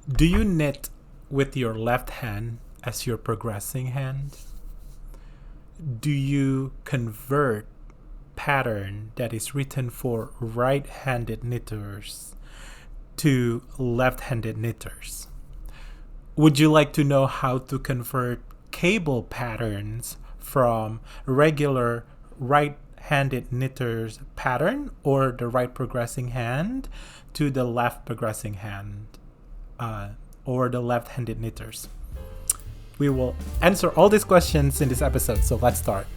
Do you knit with your left hand as your progressing hand? Do you convert pattern that is written for right-handed knitters to left-handed knitters? Would you like to know how to convert cable patterns from regular right-handed knitters pattern or the right progressing hand to the left progressing hand or the left-handed knitters? We will answer all these questions in this episode, so let's start.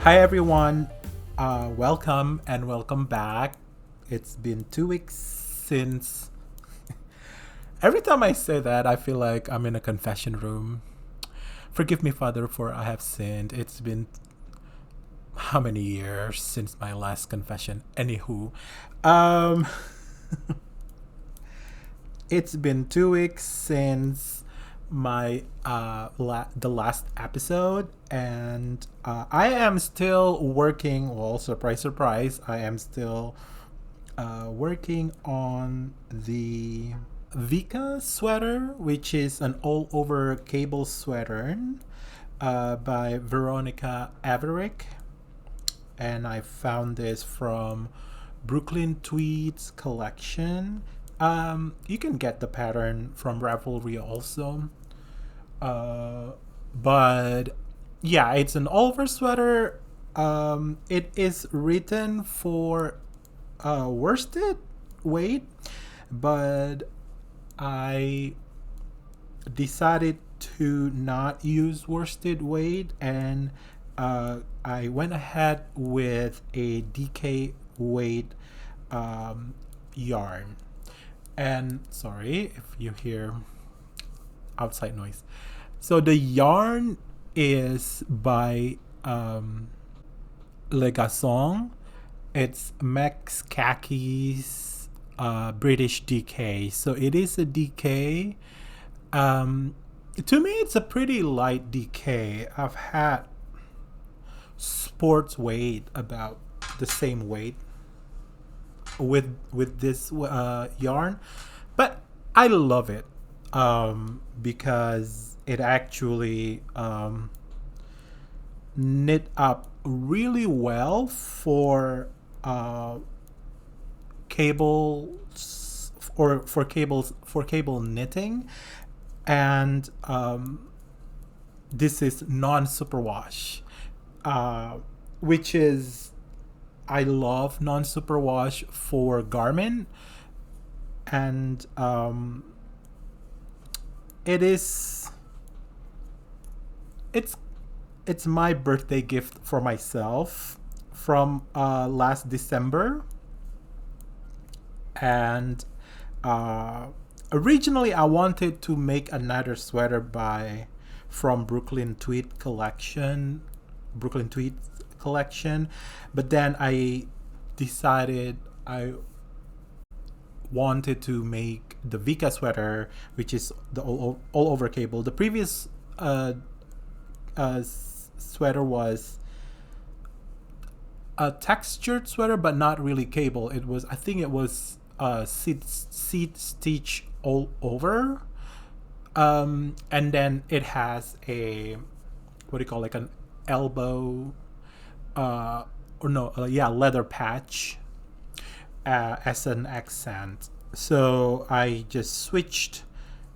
Hi everyone, welcome and welcome back. It's been 2 weeks since. Every time I say that, I feel like I'm in a confession room. Forgive me, Father, for I have sinned. It's been how many years since my last confession? Anywho, um, it's been 2 weeks since my the last episode, and I am still working. Well, surprise, surprise, I am still working on the Vika sweater, which is an all-over cable sweater by Veronica Averick, and I found this from Brooklyn Tweeds collection. You can get the pattern from Ravelry also. But yeah, it's an all-over sweater. It is written for worsted weight, but I decided to not use worsted weight, and I went ahead with a DK weight yarn. And sorry if you hear outside noise. So the yarn is by Legason. It's Max Khaki's British DK. So it is a DK. To me, it's a pretty light DK. I've had sports weight about the same weight with this yarn, but I love it because it actually knit up really well for cables or for cable knitting, and this is non-superwash, which is, I love non-superwash for garment, and it's my birthday gift for myself from last December, and originally I wanted to make another sweater from Brooklyn Tweed collection, but then I decided I wanted to make the Vika sweater, which is the all over cable. The previous sweater was a textured sweater, but not really cable. I think it was seat stitch all over, and then it has a, what do you call, like an elbow, or no, yeah, leather patch as an accent. So I just switched,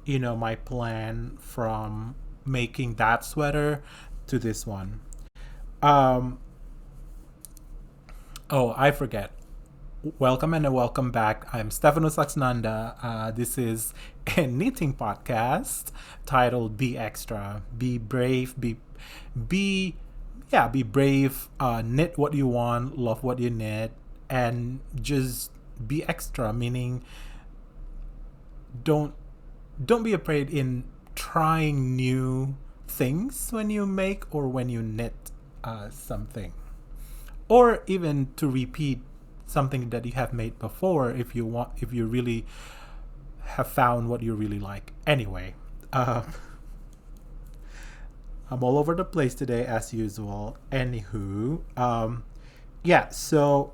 my plan from making that sweater to this one. Um, oh, I forget. Welcome and welcome back. I'm Stefanos Laxnanda. This is a knitting podcast titled "Be Extra." Be brave. Be, yeah. Be brave. Knit what you want. Love what you knit, and just be extra. Meaning, don't don't be afraid in trying new things when you make or when you knit something, or even to repeat something that you have made before if you really have found what you really like. Anyway, I'm all over the place today as usual. Anywho, yeah. So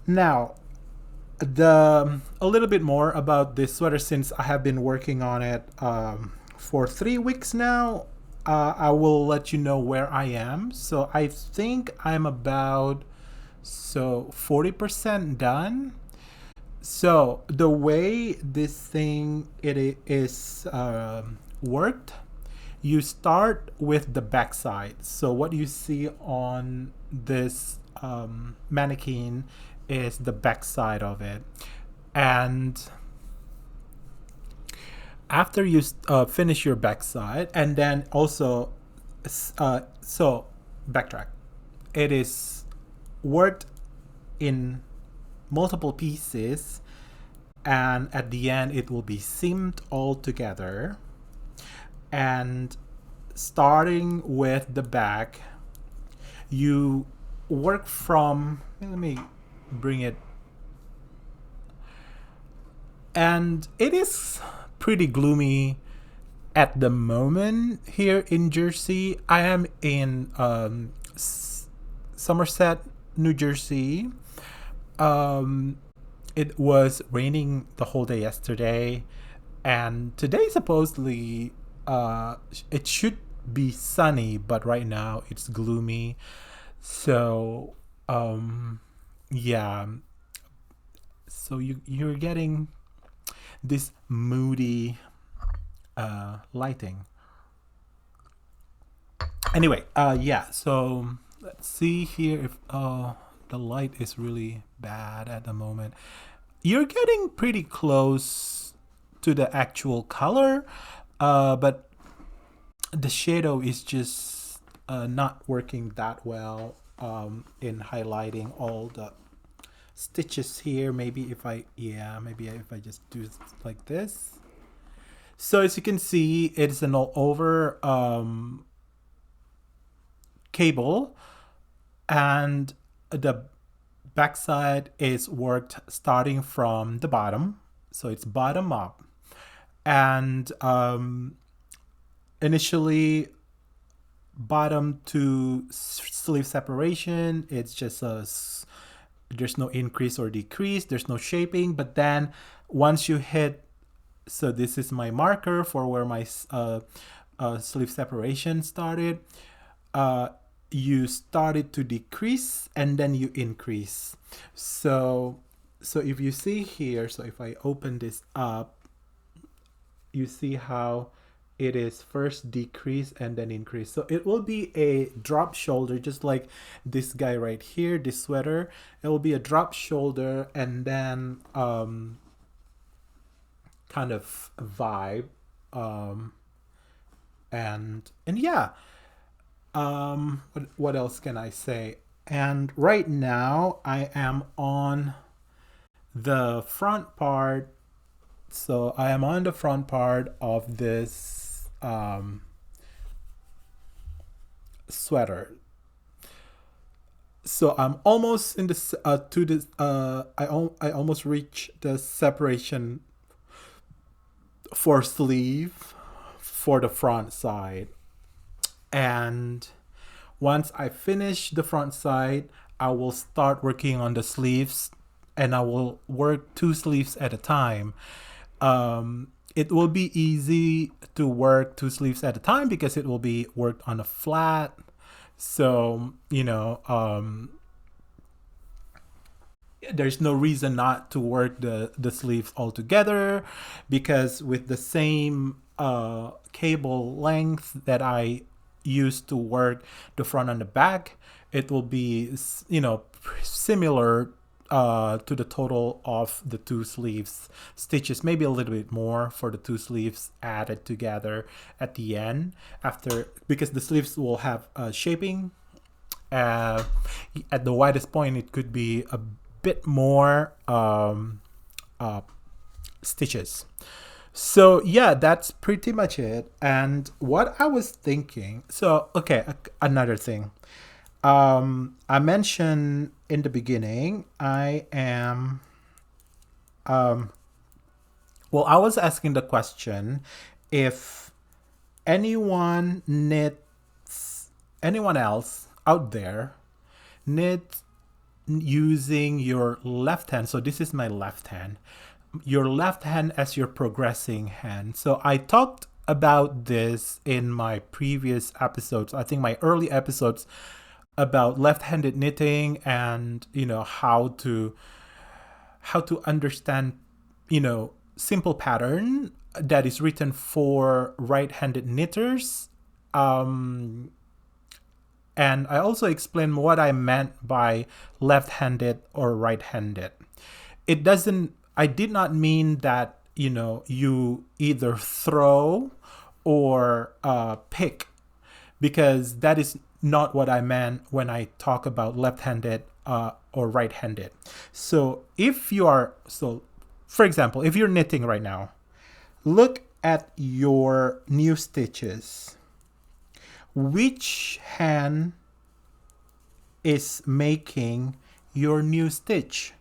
now a little bit more about this sweater, since I have been working on it for 3 weeks now. I will let you know where I am. So I think I'm about 40% done. So the way this thing it is worked, you start with the back side. So what you see on this mannequin is the back side of it, and after you finish your back side, and then also so backtrack, it is worked in multiple pieces, and at the end it will be seamed all together. And starting with the back, you work from, let me bring it, and it is pretty gloomy at the moment here in Jersey. I am in Somerset, New Jersey. It was raining the whole day yesterday, and today supposedly it should be sunny, but right now it's gloomy. So yeah, so you're getting this moody lighting. Anyway, yeah, so let's see here if the light is really bad at the moment. You're getting pretty close to the actual color, but the shadow is just not working that well in highlighting all the stitches here. Maybe if I just do like this. So as you can see, it's an all over cable, and the backside is worked starting from the bottom, so it's bottom up. And initially, bottom to sleeve separation, it's just there's no increase or decrease, there's no shaping. But then once you hit, so this is my marker for where my sleeve separation started, you started to decrease and then you increase. So if you see here, so if I open this up, you see how it is first decrease and then increase. So it will be a drop shoulder, just like this guy right here, this sweater. It will be a drop shoulder and then kind of vibe, and yeah. What else can I say? And right now I am on the front part. So I am on the front part of this sweater. So I'm almost in this to this. I almost reached the separation for sleeve for the front side. And once I finish the front side, I will start working on the sleeves and I will work 2 sleeves at a time, it will be easy to work 2 sleeves at a time because it will be worked on a flat. So, there's no reason not to work the sleeves all together, because with the same cable length that I used to work the front and the back, it will be, similar to the total of the 2 sleeves stitches, maybe a little bit more for the 2 sleeves added together at the end, after, because the sleeves will have shaping. At the widest point, it could be a bit more stitches. So yeah, that's pretty much it. And what I was thinking, so okay, another thing. I mentioned in the beginning, I am I was asking the question if anyone else out there knits using your left hand. So this is my left hand. Your left hand as your progressing hand. So I talked about this in my previous episodes. I think my early episodes about left-handed knitting, and how to understand simple pattern that is written for right-handed knitters. And I also explained what I meant by left-handed or right-handed. I did not mean that you either throw or pick, because that is not what I meant when I talk about left-handed or right-handed. So for example, if you're knitting right now, look at your new stitches. Which hand is making your new stitch?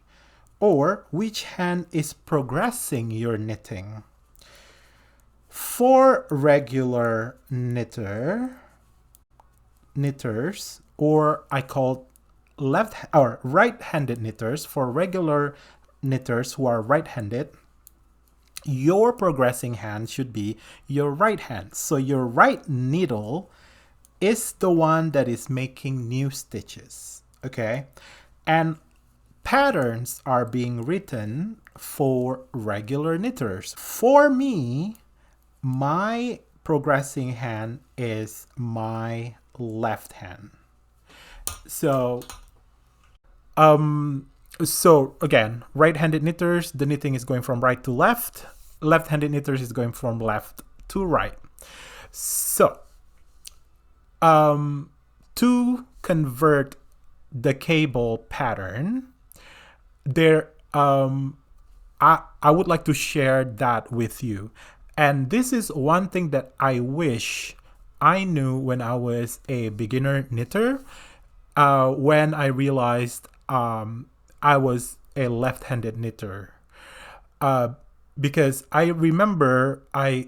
Or which hand is progressing your knitting? For regular knitters, or I call left or right-handed knitters, for regular knitters who are right-handed, your progressing hand should be your right hand. So your right needle is the one that is making new stitches. Okay? And patterns are being written for regular knitters. For me, my progressing hand is my left hand. So again, right-handed knitters, the knitting is going from right to left. Left-handed knitters is going from left to right. So to convert the cable pattern, there I would like to share that with you. And this is one thing that I wish I knew when I was a beginner knitter, when I realized I was a left-handed knitter. Because I remember I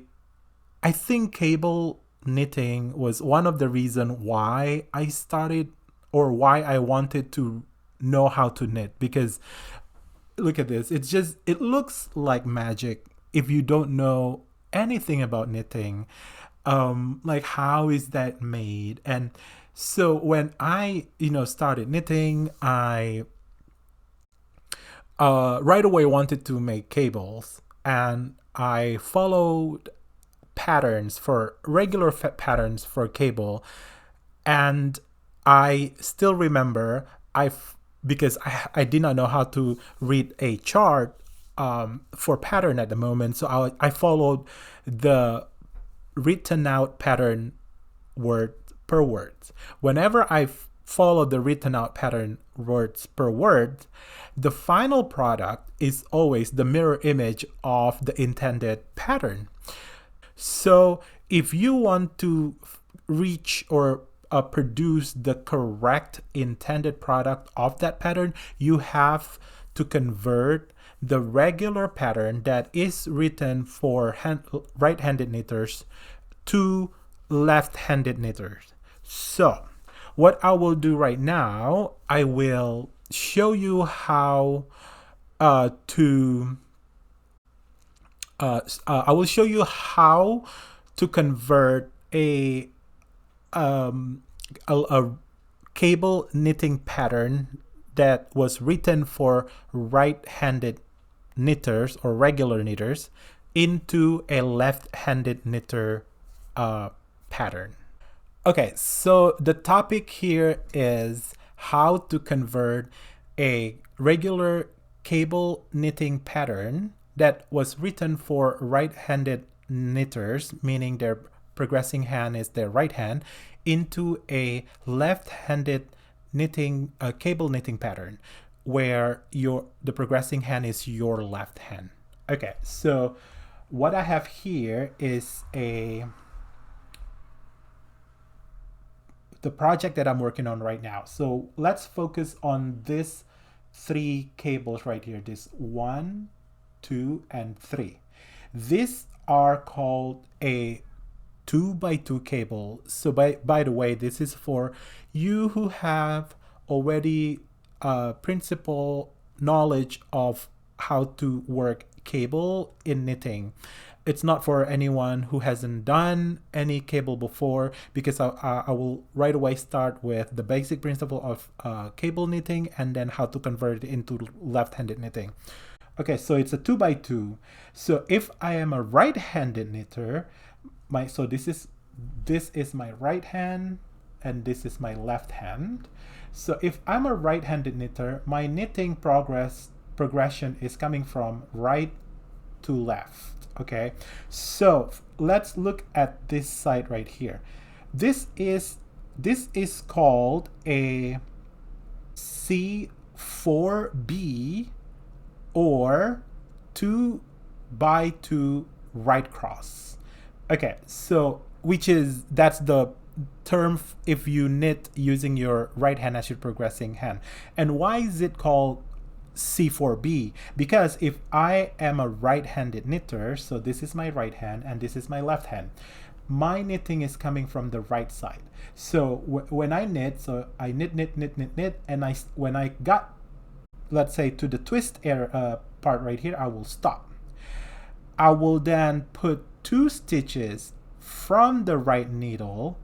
think cable knitting was one of the reasons why I started, or why I wanted to know how to knit. Because look at this, it looks like magic if you don't know anything about knitting. Like, how is that made? And so when I started knitting, I right away wanted to make cables, and I followed patterns for regular patterns for cable. And I still remember because I did not know how to read a chart for pattern at the moment, so I followed the written out pattern word per word. Whenever I follow the written out pattern words per word, the final product is always the mirror image of the intended pattern. So if you want to reach or produce the correct intended product of that pattern, you have to convert the regular pattern that is written for right-handed knitters to left-handed knitters. So what I will do right now, I will show you how I will show you how to convert a cable knitting pattern that was written for right-handed knitters or regular knitters into a left-handed knitter pattern. Okay, so the topic here is how to convert a regular cable knitting pattern that was written for right-handed knitters, meaning their progressing hand is their right hand, into a left-handed knitting cable knitting pattern where the progressing hand is your left hand. Okay, so what I have here is the project that I'm working on right now. So let's focus on this 3 cables right here, this 1, 2, and 3. These are called a 2x2 cable. So by the way, this is for you who have already principal knowledge of how to work cable in knitting. It's not for anyone who hasn't done any cable before, because I will right away start with the basic principle of cable knitting and then how to convert it into left-handed knitting. Okay, so it's a 2x2. So if I am a right-handed knitter, this is my right hand and this is my left hand. So if I'm a right-handed knitter, my knitting progression is coming from right to left. Okay, so let's look at this side right here. This is called a C4B or 2x2 right cross. Okay, so that's the term if you knit using your right hand as your progressing hand. And why is it called C4B? Because if I am a right-handed knitter, so this is my right hand and this is my left hand, my knitting is coming from the right side. So when I knit, so I knit, and when I got, let's say, to the twist part right here, I will stop. I will then put 2 stitches from the right needle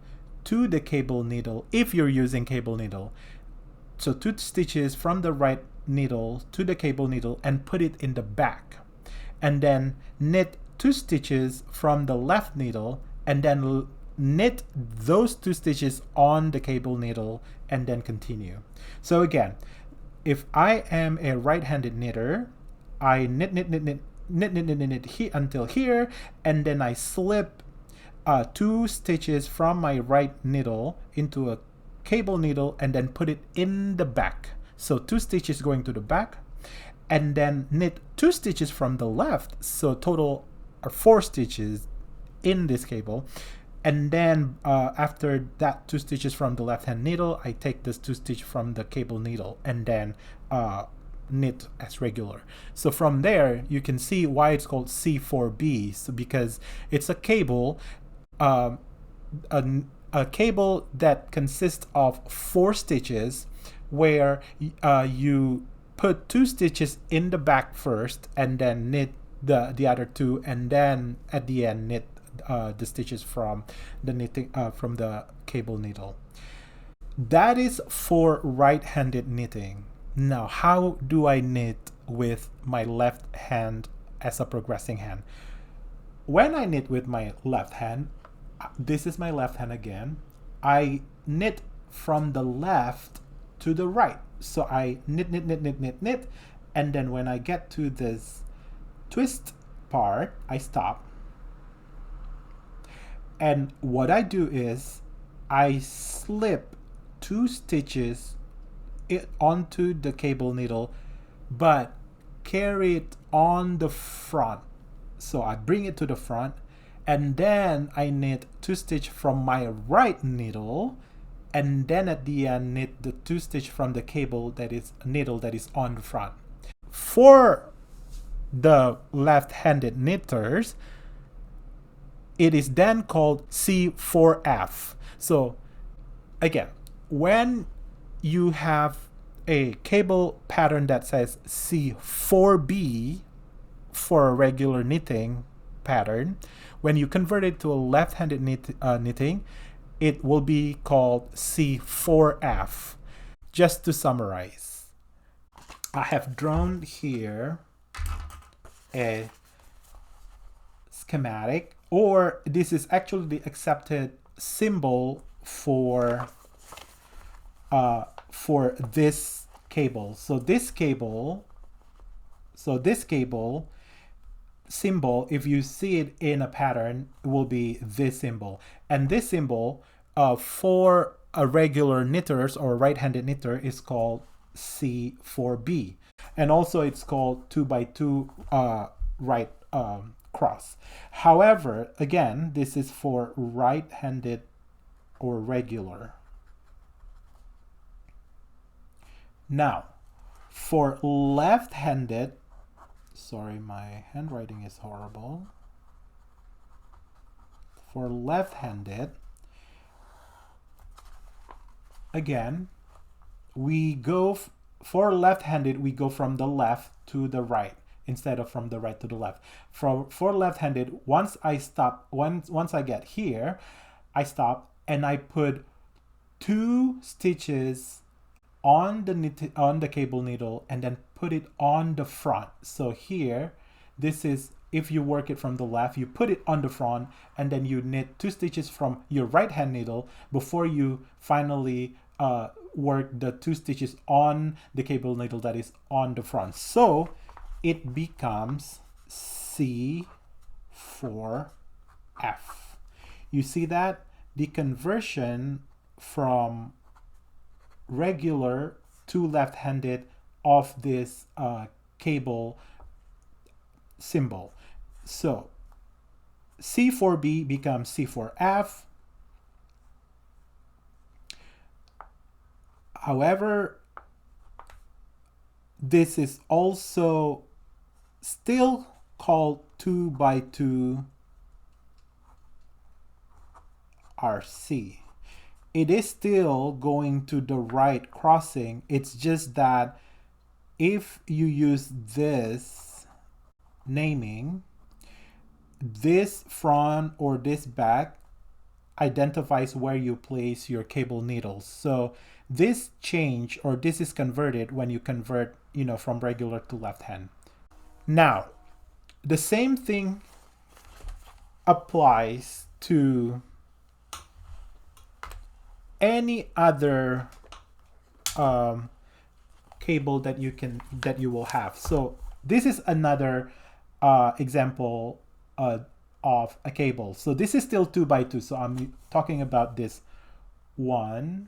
to the cable needle if you're using cable needle. So 2 stitches from the right needle to the cable needle and put it in the back, and then knit 2 stitches from the left needle and then knit those 2 stitches on the cable needle and then continue. So again, if I am a right-handed knitter, I knit here until here, and then I slip 2 stitches from my right needle into a cable needle and then put it in the back. So 2 stitches going to the back, and then knit 2 stitches from the left. So total are 4 stitches in this cable. And then after that 2 stitches from the left hand needle, I take this 2 stitch from the cable needle and then knit as regular. So from there, you can see why it's called C4B. So because it's a cable, a cable that consists of 4 stitches, where you put 2 stitches in the back first and then knit the other 2, and then at the end knit the stitches from the knitting from the cable needle. That is for right-handed knitting. Now, how do I knit with my left hand as a progressing hand? When I knit with my left hand, this is my left hand again, I knit from the left to the right. So I knit, and then when I get to this twist part, I stop. And what I do is I slip 2 stitches onto the cable needle, but carry it on the front. So I bring it to the front, and then I knit 2 stitches from my right needle, and then at the end knit the 2 stitch from the cable needle that is on the front. For the left-handed knitters, it is then called C4F. So again, when you have a cable pattern that says C4B for a regular knitting pattern, when you convert it to a left-handed knitting, it will be called C4F. Just to summarize, I have drawn here a schematic, or this is actually the accepted symbol for this cable. So this cable symbol, if you see it in a pattern, it will be this symbol. And this symbol for a regular knitters or right-handed knitter is called C4B. And also it's called 2x2 right cross. However, again, this is for right-handed or regular. Now, for left-handed, sorry, my handwriting is horrible. For left-handed, again, we go for left-handed, we go from the left to the right instead of from the right to the left. For left-handed, once I get here, I stop and I put 2 stitches on the cable needle and then put it on the front. So here, this is, if you work it from the left, you put it on the front and then you knit 2 stitches from your right hand needle before you finally work the 2 stitches on the cable needle that is on the front. So it becomes C4F. You see that? The conversion from regular to left-handed of this cable symbol. So C4B becomes C4F. However, this is also still called 2x2 RC. It is still going to the right crossing. It's just that if you use this naming, this front or this back identifies where you place your cable needles. So this change, or this is converted when you convert, from regular to left hand. Now, the same thing applies to any other cable that you will have. So this is another example of a cable. So this is still 2x2. So I'm talking about this 1,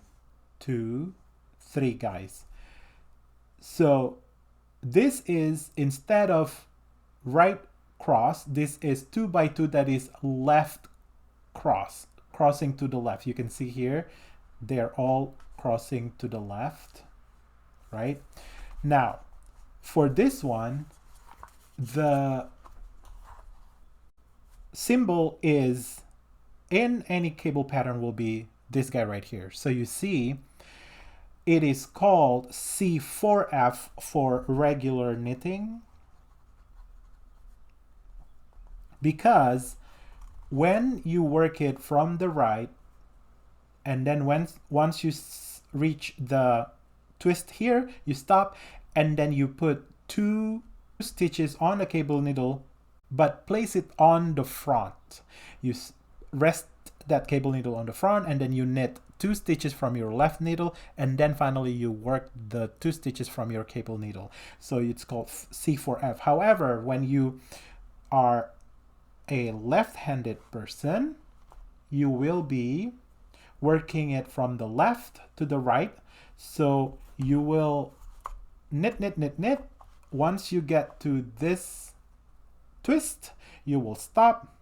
2, 3 guys. So this is, instead of right cross, this is 2x2 that is left crossing to the left. You can see here, they're all crossing to the left, right? Now, for this one, the symbol is, in any cable pattern, will be this guy right here. So you see, it is called C4F for regular knitting, because when you work it from the right, and then once you reach the twist here, you stop, and then you put 2 stitches on the cable needle, but place it on the front. You rest that cable needle on the front, and then you knit 2 stitches from your left needle, and then finally you work the 2 stitches from your cable needle. So it's called C4F. However, when you are a left-handed person, you will be working it from the left to the right. So you will knit. Once you get to this twist, you will stop.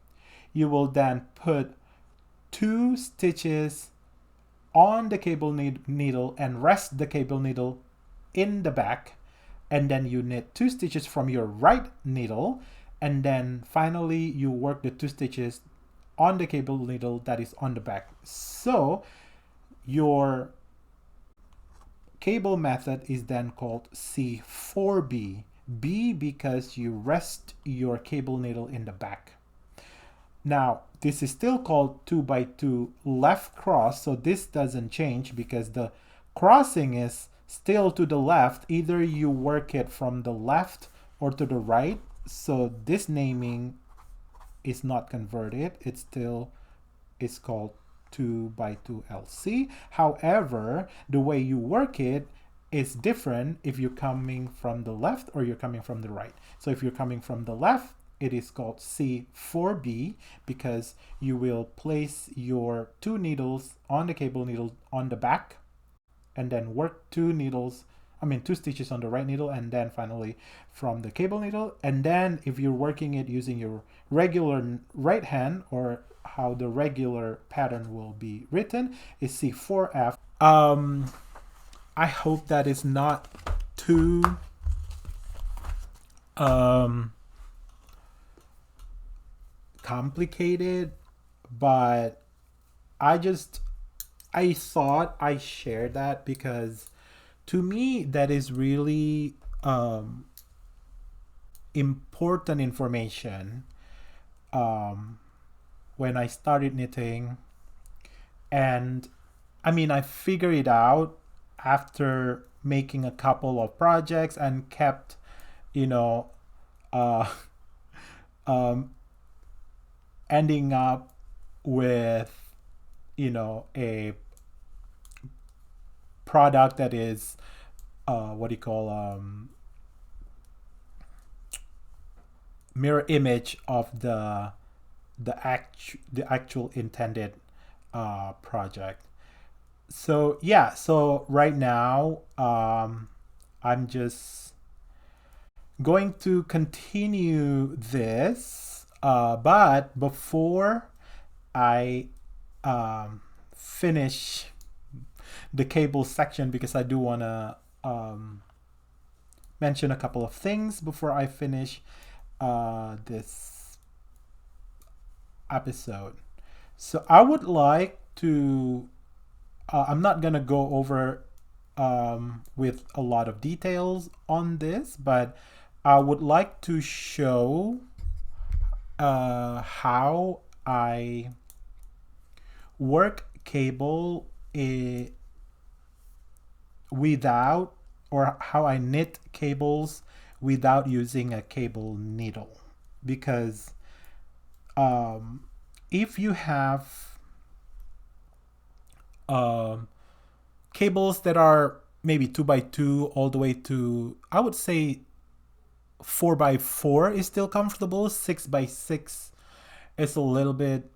You will then put 2 stitches on the cable needle and rest the cable needle in the back, and then you knit 2 stitches from your right needle, and then finally you work the 2 stitches on the cable needle that is on the back. So your cable method is then called C4B. B because you rest your cable needle in the back. Now, this is still called 2x2 left cross, so this doesn't change because the crossing is still to the left. Either you work it from the left or to the right, so this naming is not converted. It still is called 2x2 LC. However, the way you work it is different if you're coming from the left or you're coming from the right. So if you're coming from the left, it is called C4B because you will place your two needles on the cable needle on the back and then work two stitches on the right needle and then finally from the cable needle. And then if you're working it using your regular right hand, or how the regular pattern will be written, is C4F. I hope that is not too complicated, but I thought I shared that because to me that is really important information when I started knitting. And I figured it out after making a couple of projects and kept ending up with a product that is mirror image of the actual intended project. So yeah, so right now I'm just going to continue this, but before I finish the cable section, because I do want to mention a couple of things before I finish this episode. So I would like to I'm not gonna go over with a lot of details on this, but I would like to show how I work cable without, or how I knit cables without using a cable needle. Because if you have cables that are maybe 2x2 all the way to, I would say 4x4 is still comfortable. 6x6 is a little bit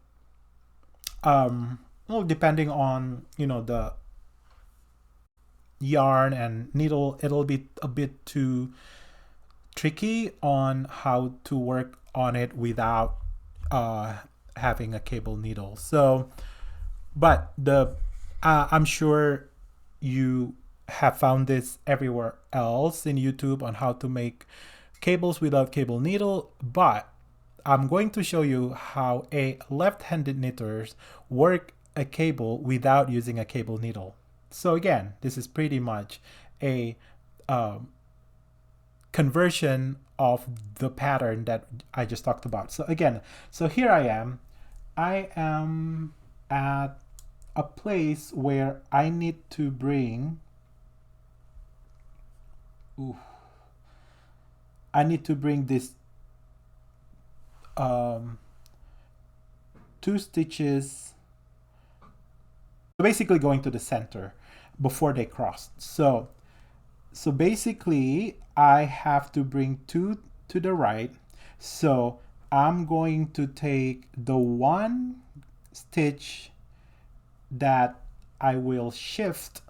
depending on the yarn and needle, it'll be a bit too tricky on how to work on it without having a cable needle. So but I'm sure you have found this everywhere else in YouTube on how to make cables without cable needle, but I'm going to show you how a left-handed knitters work a cable without using a cable needle. So again, this is pretty much a conversion of the pattern that I just talked about. So again, so here I am at a place where I need to bring this 2 stitches, basically going to the center before they cross. So basically I have to bring 2 to the right. So I'm going to take the 1 stitch that I will shift,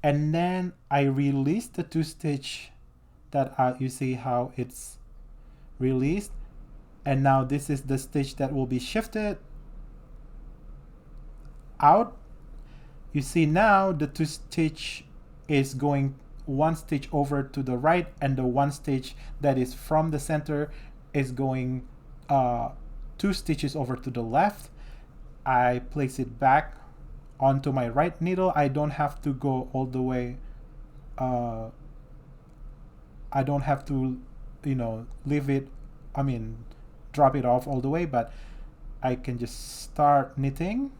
and then I release the 2 stitch that you see how it's released, and now this is the stitch that will be shifted out. You see now the 2 stitch is going 1 stitch over to the right, and the 1 stitch that is from the center is going 2 stitches over to the left. I place it back onto my right needle, I don't have to go all the way. I don't have to, leave it, I mean, drop it off all the way, but I can just start knitting.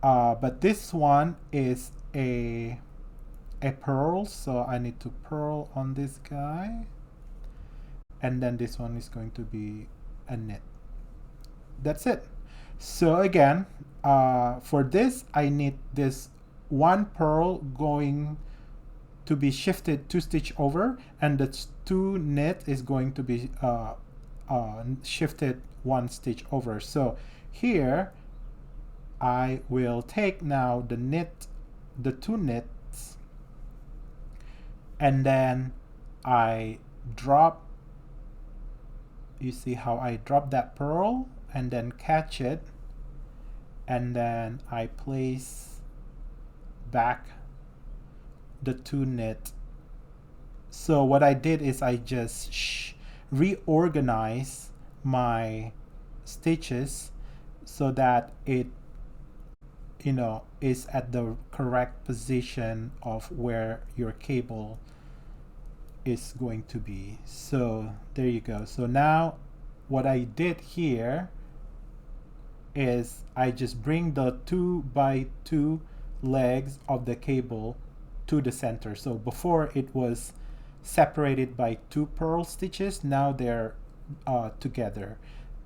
But this one is a purl, so I need to purl on this guy. And then this one is going to be a knit. That's it. So again, for this, I need this one purl going to be shifted 2 stitch over, and the 2 knit is going to be shifted 1 stitch over. So here I will take now the 2 knits, and then I drop, you see how I drop that purl and then catch it, and then I place back the 2 knit. So what I did is I just reorganize my stitches so that it is at the correct position of where your cable is going to be. So there you go. So now what I did here is I just bring the 2x2 legs of the cable to the center. So before it was separated by 2 purl stitches, now they're together.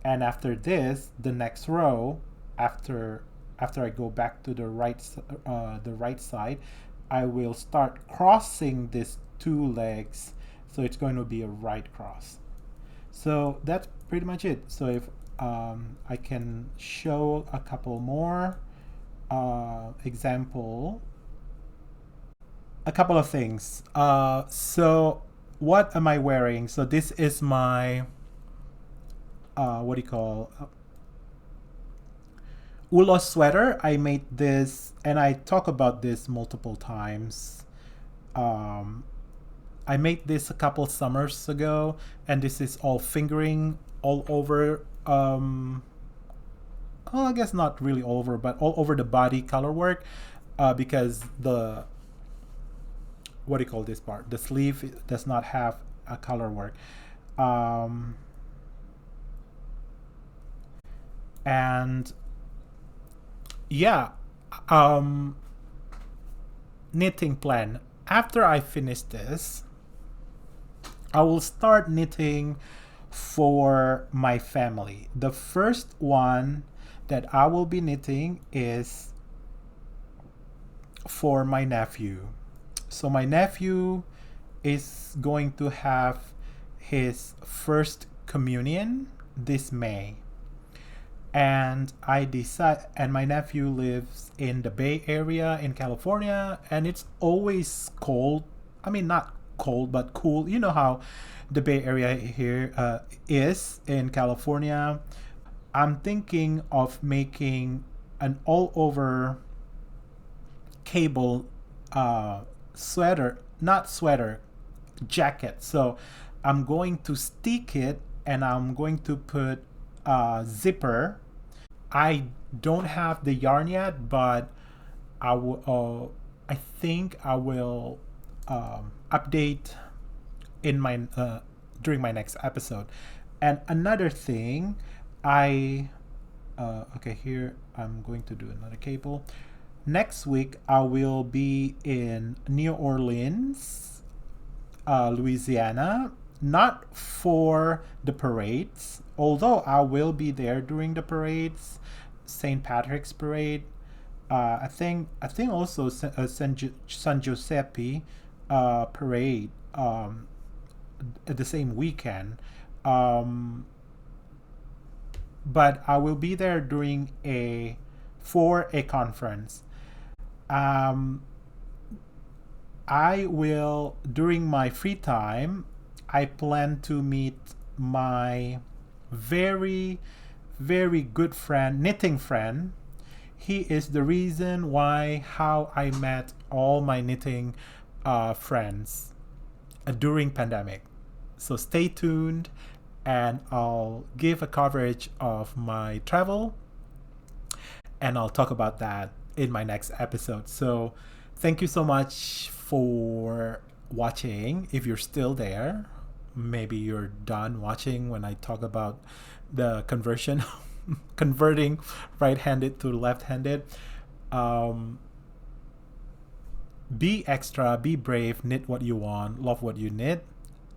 And after this, the next row, after I go back to the right side, I will start crossing these 2 legs, so it's going to be a right cross. So that's pretty much it. So if I can show a couple more example, a couple of things. So what am I wearing? So this is my Ulos sweater. I made this, and I talk about this multiple times. I made this a couple summers ago, and this is all fingering all over. Well, I guess not really all over, but all over the body color work, because the this part? The sleeve does not have a color work. And yeah, knitting plan. After I finish this, I will start knitting for my family. The first one that I will be knitting is for my nephew. So my nephew is going to have his first communion this May. And my nephew lives in the Bay Area in California, and it's always cold. I mean, not cold, but cool. You know how the Bay Area here is in California. I'm thinking of making an all-over cable jacket. So I'm going to stick it, and I'm going to put zipper. I don't have the yarn yet, but I think I will update in my during my next episode. And another thing, here I'm going to do another cable. Next week I will be in New Orleans, Louisiana, not for the parades, although I will be there during the parades, St. Patrick's Parade. I think also San Giuseppe parade at the same weekend. But I will be there for a conference. I will, during my free time, I plan to meet my very, very good friend, knitting friend. He is the reason how I met all my knitting friends during pandemic. So stay tuned, and I'll give a coverage of my travel, and I'll talk about that in my next episode. So thank you so much for watching. If you're still there, maybe you're done watching when I talk about the conversion, converting right-handed to left-handed. Um, be extra, be brave, knit what you want, love what you knit.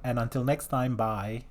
And until next time, bye.